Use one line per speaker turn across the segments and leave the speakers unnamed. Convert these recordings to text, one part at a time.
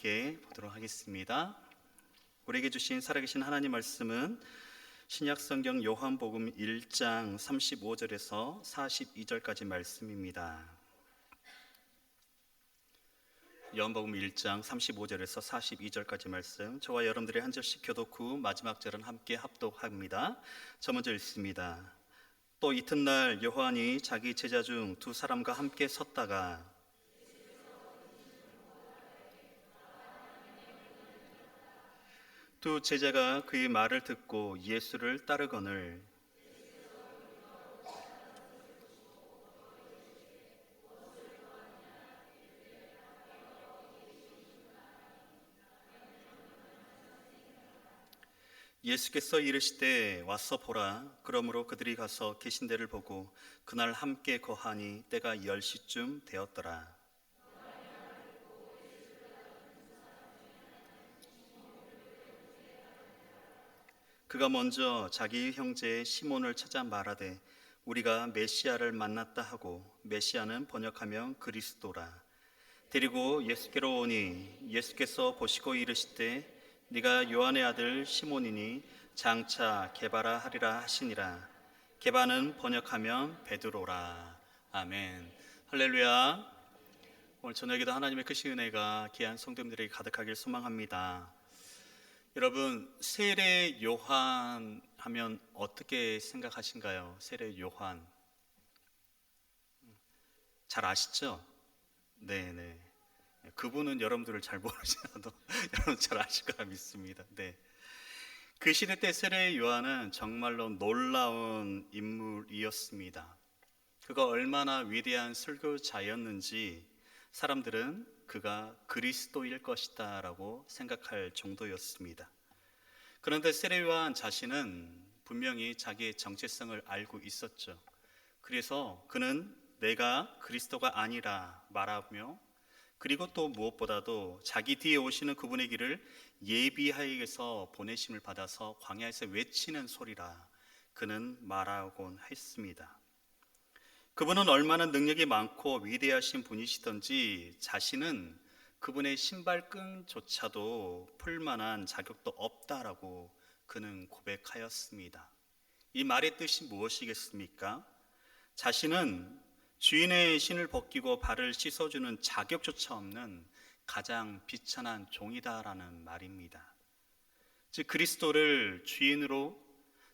함께 보도록 하겠습니다. 우리에게 주신 살아계신 하나님 말씀은 신약성경 요한복음 1장 35절에서 42절까지 말씀입니다. 요한복음 1장 35절에서 42절까지 말씀, 저와 여러분들이 한 절씩 교독 후 마지막 절은 함께 합독합니다. 저 먼저 읽습니다. 또 이튿날 요한이 자기 제자 중 두 사람과 함께 섰다가 두 제자가 그의 말을 듣고 예수를 따르거늘 예수께서 이르시되 와서 보라. 그러므로 그들이 가서 계신 데를 보고 그날 함께 거하니 때가 10시쯤 되었더라. 그가 먼저 자기 형제 시몬을 찾아 말하되 우리가 메시아를 만났다 하고, 메시아는 번역하면 그리스도라. 데리고 예수께로 오니 예수께서 보시고 이르시되 네가 요한의 아들 시몬이니 장차 게바라 하리라 하시니라. 게바는 번역하면 베드로라. 아멘. 할렐루야. 오늘 저녁에도 하나님의 크신 은혜가 귀한 성도님들에게 가득하길 소망합니다. 여러분, 세례 요한 하면 어떻게 생각하신가요? 세례 요한 잘 아시죠? 네네. 그분은 여러분들을 잘 모르시나도 여러분 잘 아실 거라 믿습니다. 네. 그 시대 때 세례 요한은 정말로 놀라운 인물이었습니다. 그가 얼마나 위대한 설교자였는지 사람들은 그가 그리스도일 것이다 라고 생각할 정도였습니다. 그런데 세례 요한 자신은 분명히 자기의 정체성을 알고 있었죠. 그래서 그는 내가 그리스도가 아니라 말하며, 그리고 또 무엇보다도 자기 뒤에 오시는 그분의 길을 예비하여서 보내심을 받아서 광야에서 외치는 소리라 그는 말하곤 했습니다. 그분은 얼마나 능력이 많고 위대하신 분이시던지 자신은 그분의 신발끈조차도 풀만한 자격도 없다라고 그는 고백하였습니다. 이 말의 뜻이 무엇이겠습니까? 자신은 주인의 신을 벗기고 발을 씻어주는 자격조차 없는 가장 비천한 종이다라는 말입니다. 즉 그리스도를 주인으로,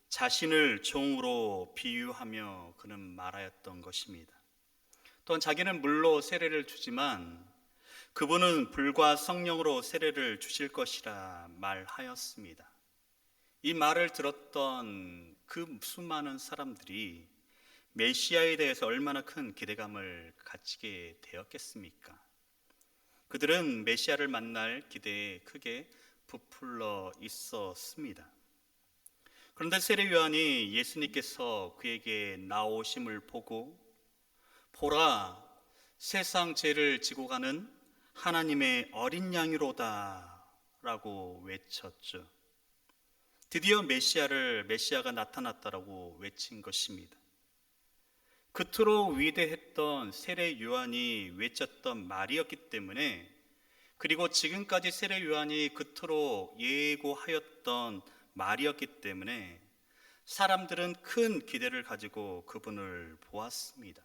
자신을 종으로 비유하며 그는 말하였던 것입니다. 또한 자기는 물로 세례를 주지만 그분은 불과 성령으로 세례를 주실 것이라 말하였습니다. 이 말을 들었던 그 수많은 사람들이 메시아에 대해서 얼마나 큰 기대감을 가지게 되었겠습니까? 그들은 메시아를 만날 기대에 크게 부풀러 있었습니다. 그런데 세례 요한이 예수님께서 그에게 나오심을 보고 보라, 세상 죄를 지고 가는 하나님의 어린 양이로다 라고 외쳤죠. 드디어 메시아가 나타났다라고 외친 것입니다. 그토록 위대했던 세례 요한이 외쳤던 말이었기 때문에, 그리고 지금까지 세례 요한이 그토록 예고하였던 말이었기 때문에 사람들은 큰 기대를 가지고 그분을 보았습니다.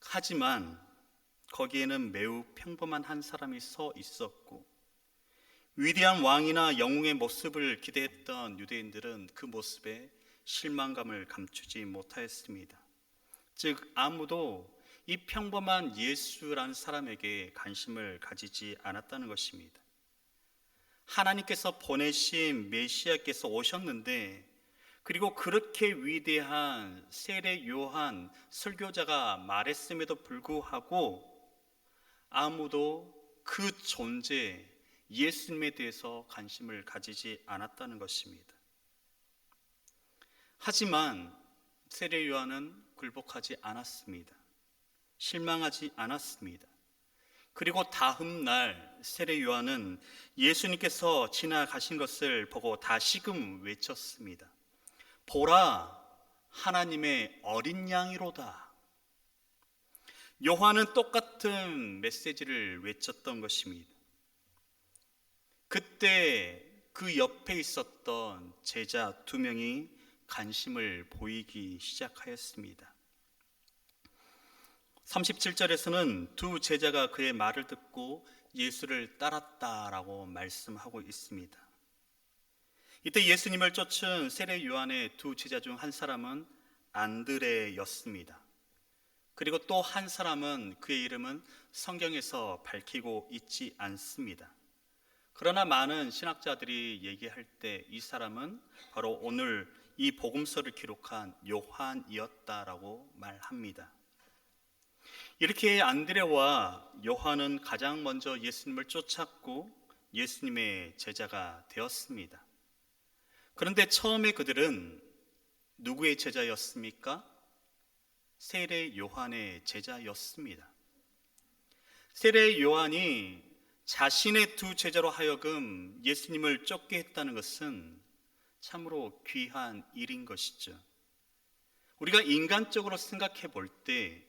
하지만 거기에는 매우 평범한 한 사람이 서 있었고, 위대한 왕이나 영웅의 모습을 기대했던 유대인들은 그 모습에 실망감을 감추지 못하였습니다. 즉 아무도 이 평범한 예수라는 사람에게 관심을 가지지 않았다는 것입니다. 하나님께서 보내신 메시아께서 오셨는데, 그리고 그렇게 위대한 세례 요한 설교자가 말했음에도 불구하고 아무도 그 존재 예수님에 대해서 관심을 가지지 않았다는 것입니다. 하지만 세례 요한은 굴복하지 않았습니다. 실망하지 않았습니다. 그리고 다음 날 세례 요한은 예수님께서 지나가신 것을 보고 다시금 외쳤습니다. 보라, 하나님의 어린 양이로다. 요한은 똑같은 메시지를 외쳤던 것입니다. 그때 그 옆에 있었던 제자 2명이 관심을 보이기 시작하였습니다. 37절에서는 두 제자가 그의 말을 듣고 예수를 따랐다라고 말씀하고 있습니다. 이때 예수님을 쫓은 세례 요한의 두 제자 중 한 사람은 안드레였습니다. 그리고 또 한 사람은, 그의 이름은 성경에서 밝히고 있지 않습니다. 그러나 많은 신학자들이 얘기할 때 이 사람은 바로 오늘 이 복음서를 기록한 요한이었다라고 말합니다. 이렇게 안드레와 요한은 가장 먼저 예수님을 쫓았고 예수님의 제자가 되었습니다. 그런데 처음에 그들은 누구의 제자였습니까? 세례 요한의 제자였습니다. 세례 요한이 자신의 두 제자로 하여금 예수님을 쫓게 했다는 것은 참으로 귀한 일인 것이죠. 우리가 인간적으로 생각해 볼 때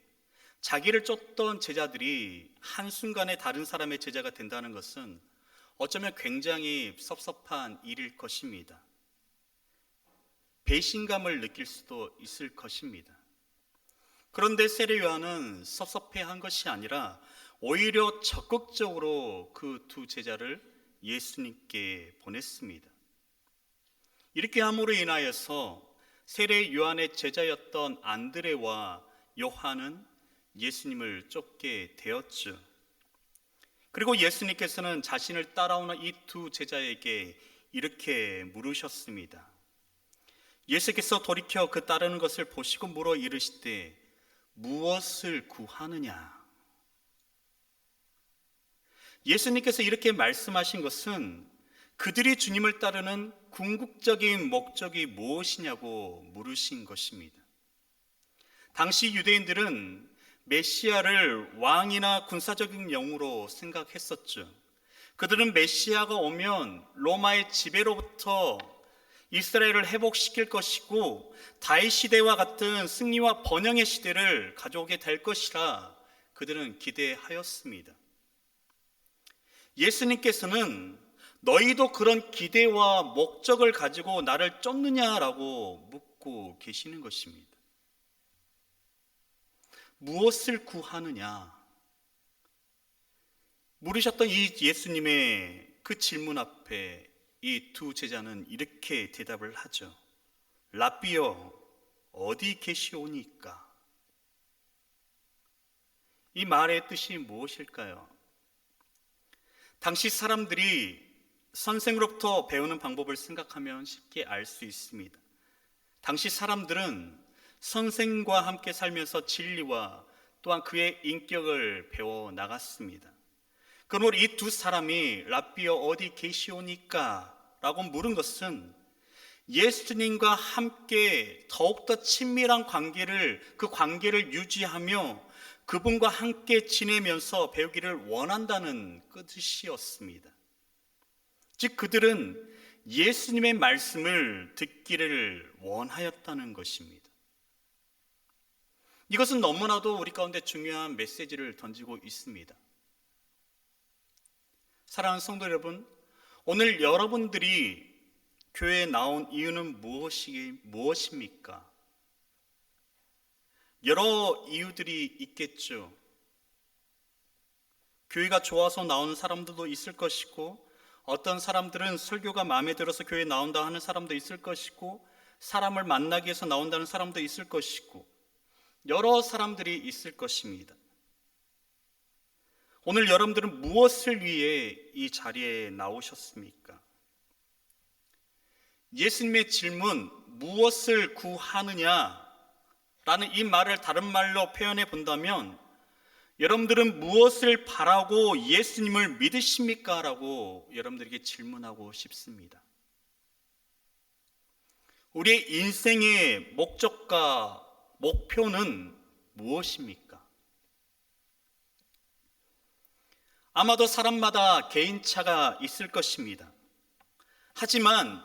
자기를 쫓던 제자들이 한순간에 다른 사람의 제자가 된다는 것은 어쩌면 굉장히 섭섭한 일일 것입니다. 배신감을 느낄 수도 있을 것입니다. 그런데 세례 요한은 섭섭해한 것이 아니라 오히려 적극적으로 그 두 제자를 예수님께 보냈습니다. 이렇게 함으로 인하여서 세례 요한의 제자였던 안드레와 요한은 예수님을 쫓게 되었죠. 그리고 예수님께서는 자신을 따라오는 이 두 제자에게 이렇게 물으셨습니다. 예수께서 돌이켜 그 따르는 것을 보시고 물어 이르시되 무엇을 구하느냐? 예수님께서 이렇게 말씀하신 것은 그들이 주님을 따르는 궁극적인 목적이 무엇이냐고 물으신 것입니다. 당시 유대인들은 메시아를 왕이나 군사적인 영으로 생각했었죠. 그들은 메시아가 오면 로마의 지배로부터 이스라엘을 회복시킬 것이고 다윗 시대와 같은 승리와 번영의 시대를 가져오게 될 것이라 그들은 기대하였습니다. 예수님께서는 너희도 그런 기대와 목적을 가지고 나를 쫓느냐라고 묻고 계시는 것입니다. 무엇을 구하느냐? 물으셨던 이 예수님의 그 질문 앞에 이 두 제자는 이렇게 대답을 하죠. 랍비여, 어디 계시오니까? 이 말의 뜻이 무엇일까요? 당시 사람들이 선생으로부터 배우는 방법을 생각하면 쉽게 알 수 있습니다. 당시 사람들은 선생과 함께 살면서 진리와 또한 그의 인격을 배워 나갔습니다. 그러므로 이 두 사람이 랍비여 어디 계시오니까? 라고 물은 것은 예수님과 함께 더욱더 친밀한 그 관계를 유지하며 그분과 함께 지내면서 배우기를 원한다는 뜻이었습니다. 즉 그들은 예수님의 말씀을 듣기를 원하였다는 것입니다. 이것은 너무나도 우리 가운데 중요한 메시지를 던지고 있습니다. 사랑하는 성도 여러분, 오늘 여러분들이 교회에 나온 이유는 무엇입니까? 여러 이유들이 있겠죠. 교회가 좋아서 나오는 사람들도 있을 것이고, 어떤 사람들은 설교가 마음에 들어서 교회에 나온다 하는 사람도 있을 것이고, 사람을 만나기 위해서 나온다는 사람도 있을 것이고, 여러 사람들이 있을 것입니다. 오늘 여러분들은 무엇을 위해 이 자리에 나오셨습니까? 예수님의 질문, 무엇을 구하느냐? 라는 이 말을 다른 말로 표현해 본다면 여러분들은 무엇을 바라고 예수님을 믿으십니까? 라고 여러분들에게 질문하고 싶습니다. 우리의 인생의 목적과 목표는 무엇입니까? 아마도 사람마다 개인차가 있을 것입니다. 하지만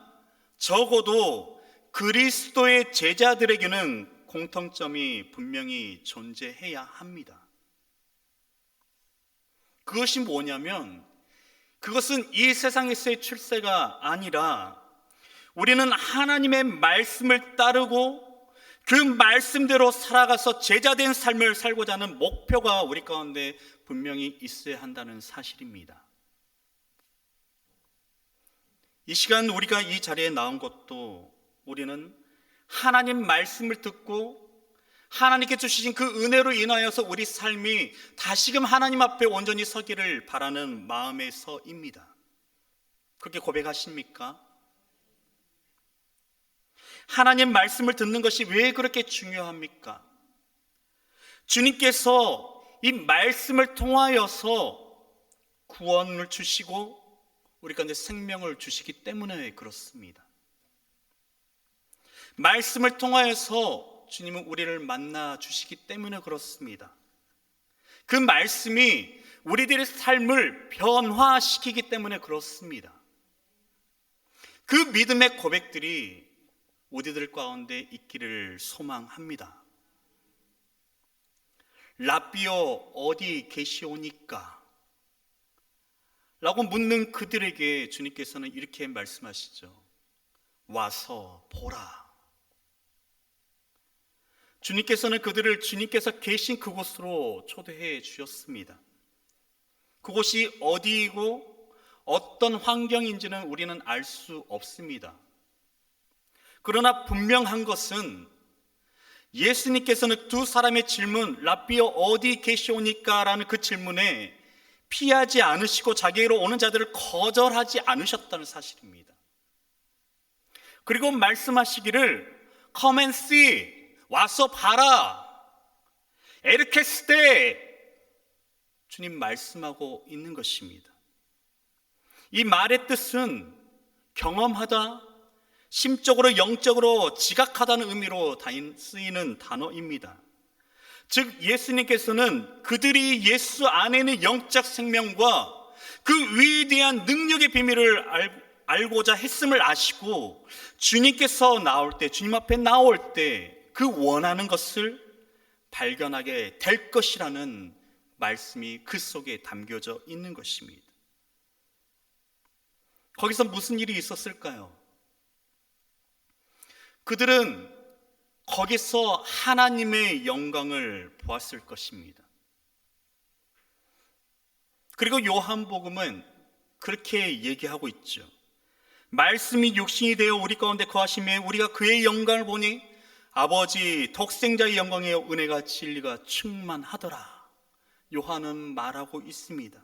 적어도 그리스도의 제자들에게는 공통점이 분명히 존재해야 합니다. 그것이 뭐냐면 그것은 이 세상에서의 출세가 아니라 우리는 하나님의 말씀을 따르고 그 말씀대로 살아가서 제자된 삶을 살고자 하는 목표가 우리 가운데 분명히 있어야 한다는 사실입니다. 이 시간 우리가 이 자리에 나온 것도 우리는 하나님 말씀을 듣고 하나님께 주신 그 은혜로 인하여서 우리 삶이 다시금 하나님 앞에 온전히 서기를 바라는 마음에서입니다. 그렇게 고백하십니까? 하나님 말씀을 듣는 것이 왜 그렇게 중요합니까? 주님께서 이 말씀을 통하여서 구원을 주시고 우리 가운데 생명을 주시기 때문에 그렇습니다. 말씀을 통하여서 주님은 우리를 만나 주시기 때문에 그렇습니다. 그 말씀이 우리들의 삶을 변화시키기 때문에 그렇습니다. 그 믿음의 고백들이 우리들 가운데 있기를 소망합니다. 라삐여 어디 계시오니까? 라고 묻는 그들에게 주님께서는 이렇게 말씀하시죠. 와서 보라. 주님께서는 그들을 주님께서 계신 그곳으로 초대해 주셨습니다. 그곳이 어디이고 어떤 환경인지는 우리는 알 수 없습니다. 그러나 분명한 것은 예수님께서는 두 사람의 질문, 라삐여 어디 계시오니까? 라는 그 질문에 피하지 않으시고 자기로 오는 자들을 거절하지 않으셨다는 사실입니다. 그리고 말씀하시기를 Come and see, 와서 봐라. 에르케스테, 주님 말씀하고 있는 것입니다. 이 말의 뜻은 경험하다, 심적으로 영적으로 지각하다는 의미로 쓰이는 단어입니다. 즉 예수님께서는 그들이 예수 안에 있는 영적 생명과 그 위대한 능력의 비밀을 알고자 했음을 아시고 주님께서 나올 때, 주님 앞에 나올 때 그 원하는 것을 발견하게 될 것이라는 말씀이 그 속에 담겨져 있는 것입니다. 거기서 무슨 일이 있었을까요? 그들은 거기서 하나님의 영광을 보았을 것입니다. 그리고 요한복음은 그렇게 얘기하고 있죠. 말씀이 육신이 되어 우리 가운데 거하심에 우리가 그의 영광을 보니 아버지 독생자의 영광의 은혜가 진리가 충만하더라. 요한은 말하고 있습니다.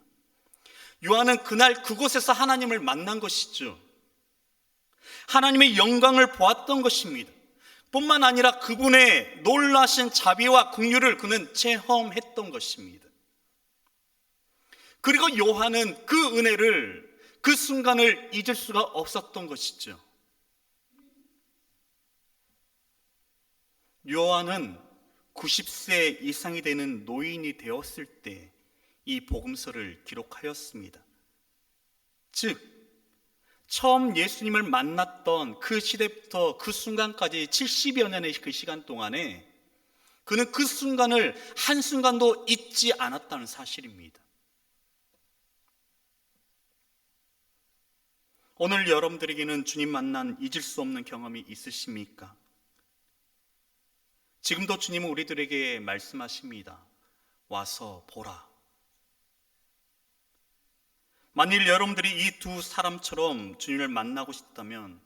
요한은 그날 그곳에서 하나님을 만난 것이죠. 하나님의 영광을 보았던 것입니다. 뿐만 아니라 그분의 놀라신 자비와 긍휼을 그는 체험했던 것입니다. 그리고 요한은 그 은혜를, 그 순간을 잊을 수가 없었던 것이죠. 요한은 90세 이상이 되는 노인이 되었을 때 이 복음서를 기록하였습니다. 즉 처음 예수님을 만났던 그 시대부터 그 순간까지 70여 년의 그 시간 동안에 그는 그 순간을 한순간도 잊지 않았다는 사실입니다. 오늘 여러분들에게는 주님 만난 잊을 수 없는 경험이 있으십니까? 지금도 주님은 우리들에게 말씀하십니다. 와서 보라. 만일 여러분들이 이 두 사람처럼 주님을 만나고 싶다면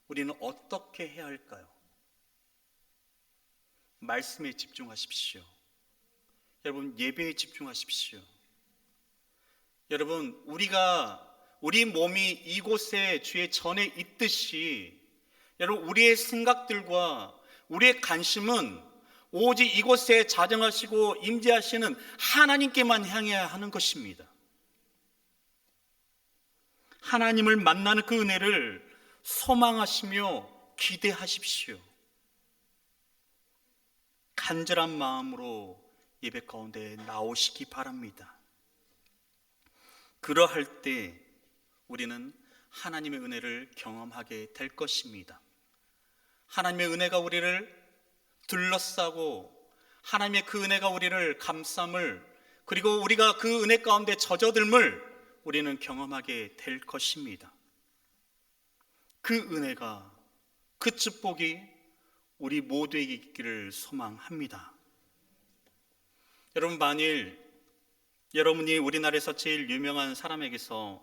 우리는 어떻게 해야 할까요? 말씀에 집중하십시오. 여러분, 예배에 집중하십시오. 여러분, 우리 몸이 이곳에 주의 전에 있듯이 여러분, 우리의 생각들과 우리의 관심은 오직 이곳에 자정하시고 임재하시는 하나님께만 향해야 하는 것입니다. 하나님을 만나는 그 은혜를 소망하시며 기대하십시오. 간절한 마음으로 예배 가운데 나오시기 바랍니다. 그러할 때 우리는 하나님의 은혜를 경험하게 될 것입니다. 하나님의 은혜가 우리를 둘러싸고 하나님의 그 은혜가 우리를 감쌈을 그리고 우리가 그 은혜 가운데 젖어들물 우리는 경험하게 될 것입니다. 그 은혜가, 그 축복이 우리 모두에게 있기를 소망합니다. 여러분, 만일 여러분이 우리나라에서 제일 유명한 사람에게서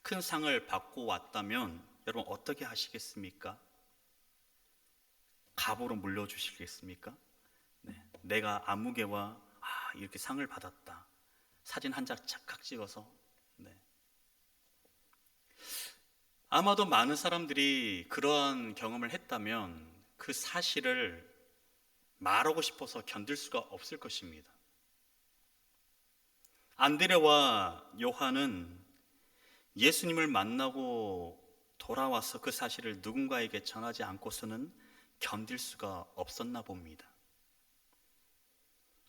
큰 상을 받고 왔다면 여러분 어떻게 하시겠습니까? 갑으로 물려주시겠습니까? 네, 내가 아무개와 이렇게 상을 받았다, 사진 한 장 착각 찍어서. 네. 아마도 많은 사람들이 그러한 경험을 했다면 그 사실을 말하고 싶어서 견딜 수가 없을 것입니다. 안드레와 요한은 예수님을 만나고 돌아와서 그 사실을 누군가에게 전하지 않고서는 견딜 수가 없었나 봅니다.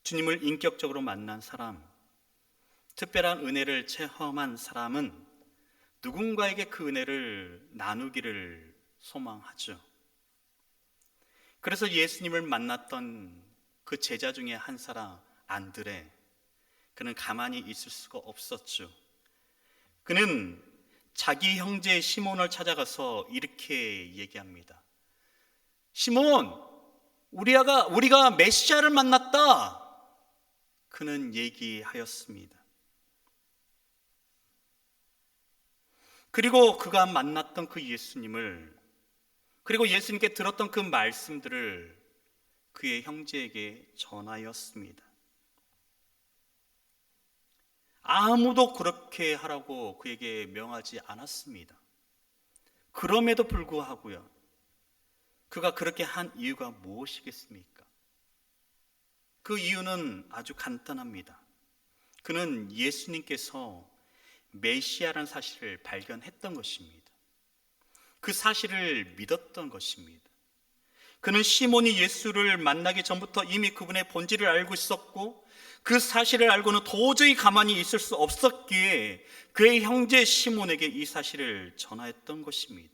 주님을 인격적으로 만난 사람, 특별한 은혜를 체험한 사람은 누군가에게 그 은혜를 나누기를 소망하죠. 그래서 예수님을 만났던 그 제자 중에 한 사람 안드레, 그는 가만히 있을 수가 없었죠. 그는 자기 형제 시몬을 찾아가서 이렇게 얘기합니다. 시몬, 우리가 메시아를 만났다. 그는 얘기하였습니다. 그리고 그가 만났던 그 예수님을, 그리고 예수님께 들었던 그 말씀들을 그의 형제에게 전하였습니다. 아무도 그렇게 하라고 그에게 명하지 않았습니다. 그럼에도 불구하고요, 그가 그렇게 한 이유가 무엇이겠습니까? 그 이유는 아주 간단합니다. 그는 예수님께서 메시아라는 사실을 발견했던 것입니다. 그 사실을 믿었던 것입니다. 그는 시몬이 예수를 만나기 전부터 이미 그분의 본질을 알고 있었고, 그 사실을 알고는 도저히 가만히 있을 수 없었기에 그의 형제 시몬에게 이 사실을 전하였던 것입니다.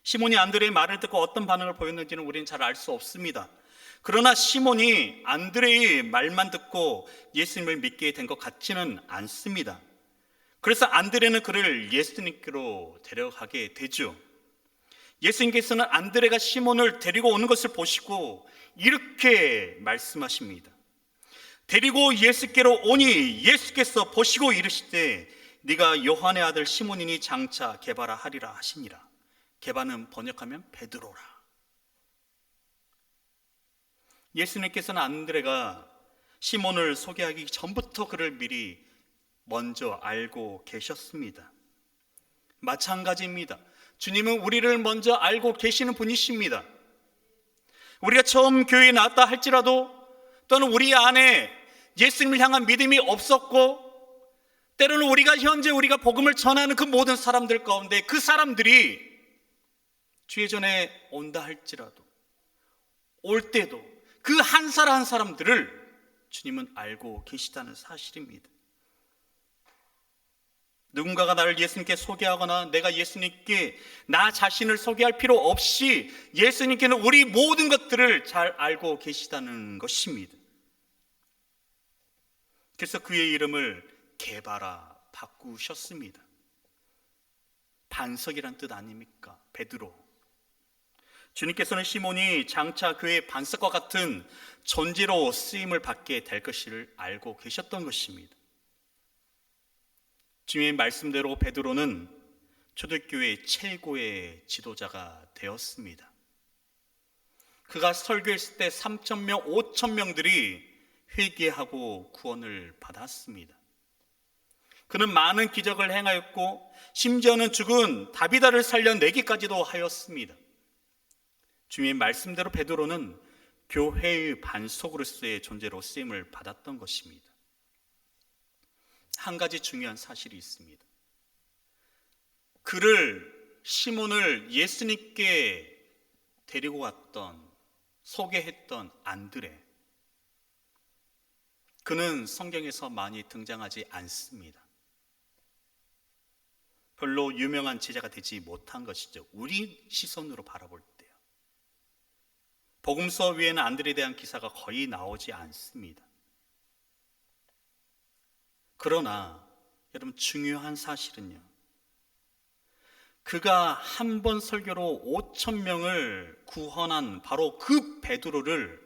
시몬이 안드레의 말을 듣고 어떤 반응을 보였는지는 우리는 잘 알 수 없습니다. 그러나 시몬이 안드레의 말만 듣고 예수님을 믿게 된 것 같지는 않습니다. 그래서 안드레는 그를 예수님께로 데려가게 되죠. 예수님께서는 안드레가 시몬을 데리고 오는 것을 보시고 이렇게 말씀하십니다. 데리고 예수께로 오니 예수께서 보시고 이르시되 네가 요한의 아들 시몬이니 장차 게바라 하리라 하시니라. 게바는 번역하면 베드로라. 예수님께서는 안드레가 시몬을 소개하기 전부터 그를 미리 먼저 알고 계셨습니다. 마찬가지입니다. 주님은 우리를 먼저 알고 계시는 분이십니다. 우리가 처음 교회에 나왔다 할지라도, 또는 우리 안에 예수님을 향한 믿음이 없었고, 때로는 우리가 복음을 전하는 그 모든 사람들 가운데 그 사람들이 주의 전에 온다 할지라도, 올 때도 그 한 사람 한 사람들을 주님은 알고 계시다는 사실입니다. 누군가가 나를 예수님께 소개하거나 내가 예수님께 나 자신을 소개할 필요 없이 예수님께는 우리 모든 것들을 잘 알고 계시다는 것입니다. 그래서 그의 이름을 게바라 바꾸셨습니다. 반석이란 뜻 아닙니까? 베드로. 주님께서는 시몬이 장차 그의 반석과 같은 존재로 쓰임을 받게 될 것을 알고 계셨던 것입니다. 주님의 말씀대로 베드로는 초대교회 최고의 지도자가 되었습니다. 그가 설교했을 때 3,000명, 5,000명들이 회개하고 구원을 받았습니다. 그는 많은 기적을 행하였고 심지어는 죽은 다비다를 살려내기까지도 하였습니다. 주님의 말씀대로 베드로는 교회의 반석으로서의 존재로 쓰임을 받았던 것입니다. 한 가지 중요한 사실이 있습니다. 시몬을 예수님께 데리고 왔던, 소개했던 안드레, 그는 성경에서 많이 등장하지 않습니다. 별로 유명한 제자가 되지 못한 것이죠. 우리 시선으로 바라볼 때요. 복음서 위에는 안드레에 대한 기사가 거의 나오지 않습니다. 그러나 여러분, 중요한 사실은요, 그가 한 번 설교로 5천 명을 구원한 바로 그 베드로를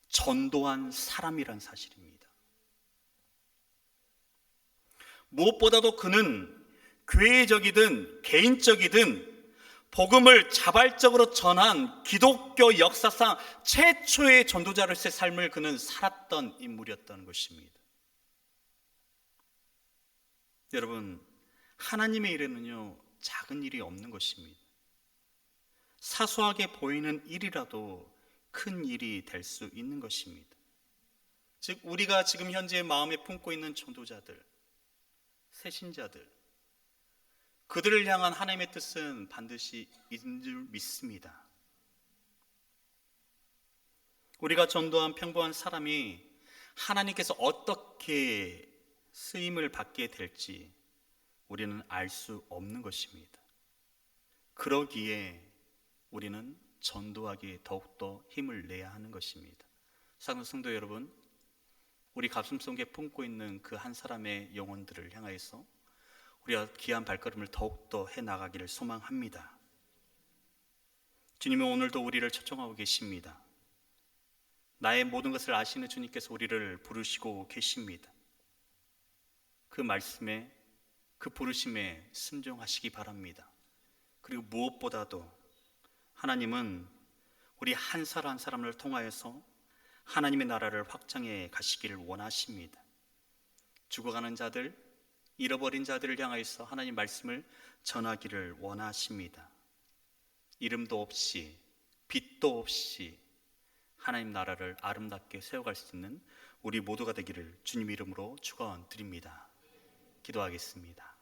전도한 사람이란 사실입니다. 무엇보다도 그는 교회적이든 개인적이든 복음을 자발적으로 전한 기독교 역사상 최초의 전도자로서의 삶을 그는 살았던 인물이었던 것입니다. 여러분, 하나님의 일에는요, 작은 일이 없는 것입니다. 사소하게 보이는 일이라도 큰 일이 될 수 있는 것입니다. 즉, 우리가 지금 현재 마음에 품고 있는 전도자들, 새신자들, 그들을 향한 하나님의 뜻은 반드시 있는 줄 믿습니다. 우리가 전도한 평범한 사람이 하나님께서 어떻게 쓰임을 받게 될지 우리는 알 수 없는 것입니다. 그러기에 우리는 전도하기에 더욱더 힘을 내야 하는 것입니다. 사랑하는 성도 여러분, 우리 가슴속에 품고 있는 그 한 사람의 영혼들을 향하여서 우리가 귀한 발걸음을 더욱더 해나가기를 소망합니다. 주님은 오늘도 우리를 초청하고 계십니다. 나의 모든 것을 아시는 주님께서 우리를 부르시고 계십니다. 그 말씀에, 그 부르심에 순종하시기 바랍니다. 그리고 무엇보다도 하나님은 우리 한 사람 한 사람을 통하여서 하나님의 나라를 확장해 가시기를 원하십니다. 죽어가는 자들, 잃어버린 자들을 향하여서 하나님 말씀을 전하기를 원하십니다. 이름도 없이, 빛도 없이 하나님 나라를 아름답게 세워갈 수 있는 우리 모두가 되기를 주님 이름으로 축원드립니다. 기도하겠습니다.